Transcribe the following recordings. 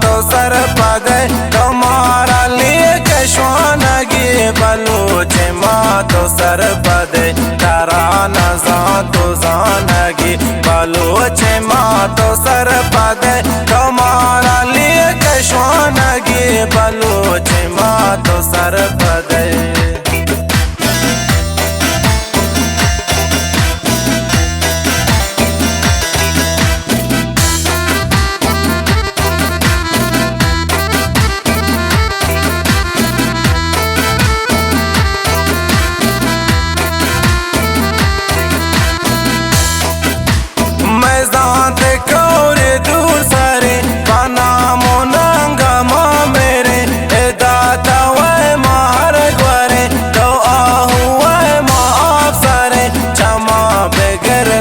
तो सर पदे तुम्हारा लिए कश्वानगी बलूच माँ तो सर पदे तारा नजा तो जानगी बलूच माँ तो सर पदे तुम्हारा लिए कश्वानगी बलूच माँ तो सर पदे।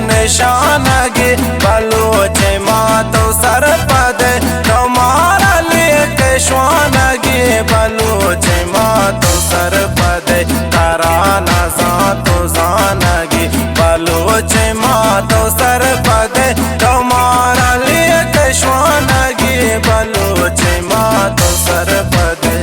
निशानगी बलूच माँ तो सर पदे तुम्हारा लिए कश्वानगी बलूच माँ तो सर पदे तारा नजा तो जानगी बलूच माँ तो सर पदे तुम्हारा लिए कश्वानगी बलूच माँ तो सर पदे।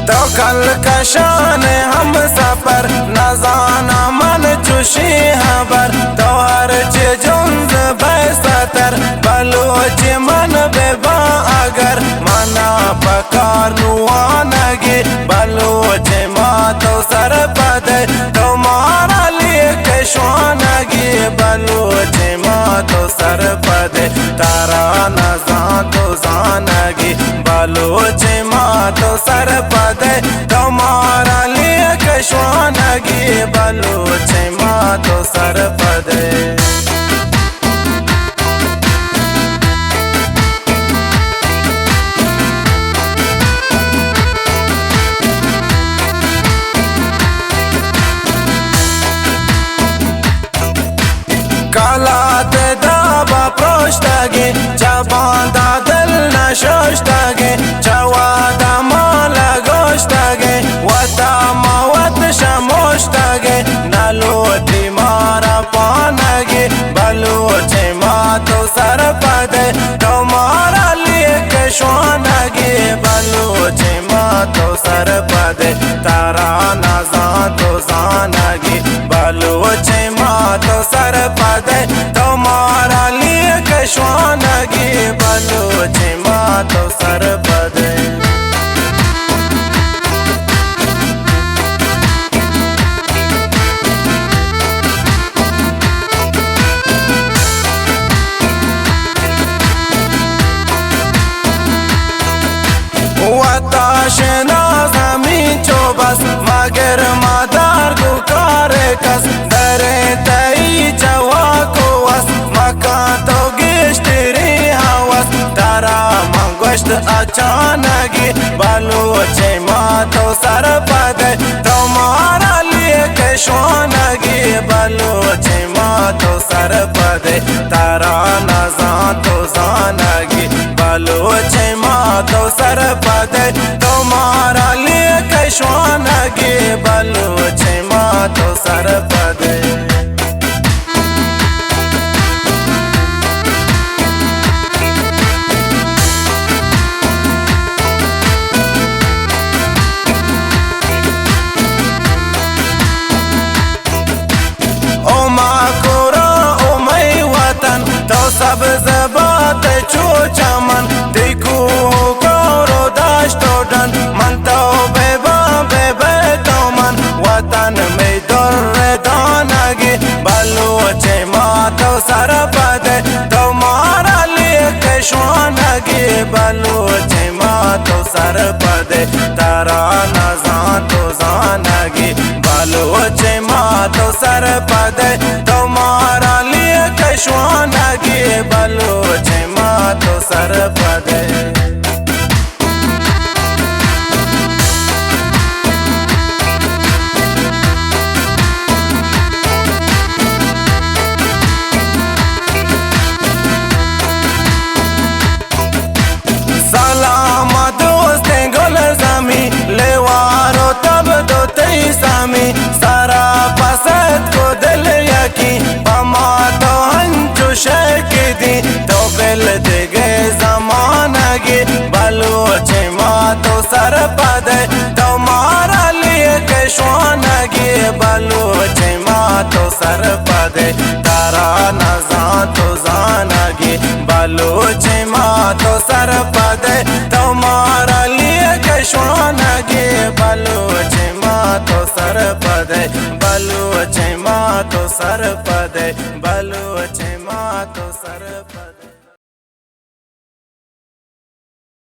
तो कल कशान हम सफर नजाना मन चुशी हबर तो हर चुंज बैसतर बलूच मन बेबा अगर मना पकार नुआनगी बलूच माँ तो सर पदे तुम्हारा लिए कश्वानगी बलूच माँ तो सर पदे तारा नजा तो जानगी बलूच माँ तो सर पदे तुम्हारा लिए कश्वानगी बलूच माँ तो सर पदे। काला ते दाबा प्रोष्टगे जबांदा दिल नशोष्टगे चवादा माला गोष्टगे वता मवत शमोष्टगे नलोटी मारा पानगे बलूच माँ तो सर पदे तुम्हारा लिए कश्वानगी बलूच माँ तो सर पदे तारा नजा तो जानगी बलूच माँ तो सर पदे तुम्हारा लिए कश्वानगी बलूच माँ तो सर पदे। वताशना जमीन चौबस मगर मादार को कारे कस दरे तई जवा को वस मकान तो गिश्तरी हवस तारा मंगोष्ट अचानगी बलूच माँ तो सर पदे तुम्हारा लिए कश्वानगी बलूच माँ तो सर पदे तारा नजा तो जानगी बलूच माँ तो सर पदे तुम्हारा लिए कश्वानगी बलूच माँ तो सर पदे। तो सब जबात चो चमन देखो कौरो दाश्तो डन मन तो बेबा बेबे तो मन वतन में दर्रे दानगी बलूच माँ तो सर पदे तुम्हारा लिए कश्वानगी बलूच माँ तो सर पदे तारा नजा तो जानगी बलूच माँ तो सर पदे तुम्हारा लिए कश्वानगी बलूच माँ तो सर पदे। श्वानगे बलूचे मातो सरपदे बलूचे मातो सरपदे बलूचे मातो सरपदे।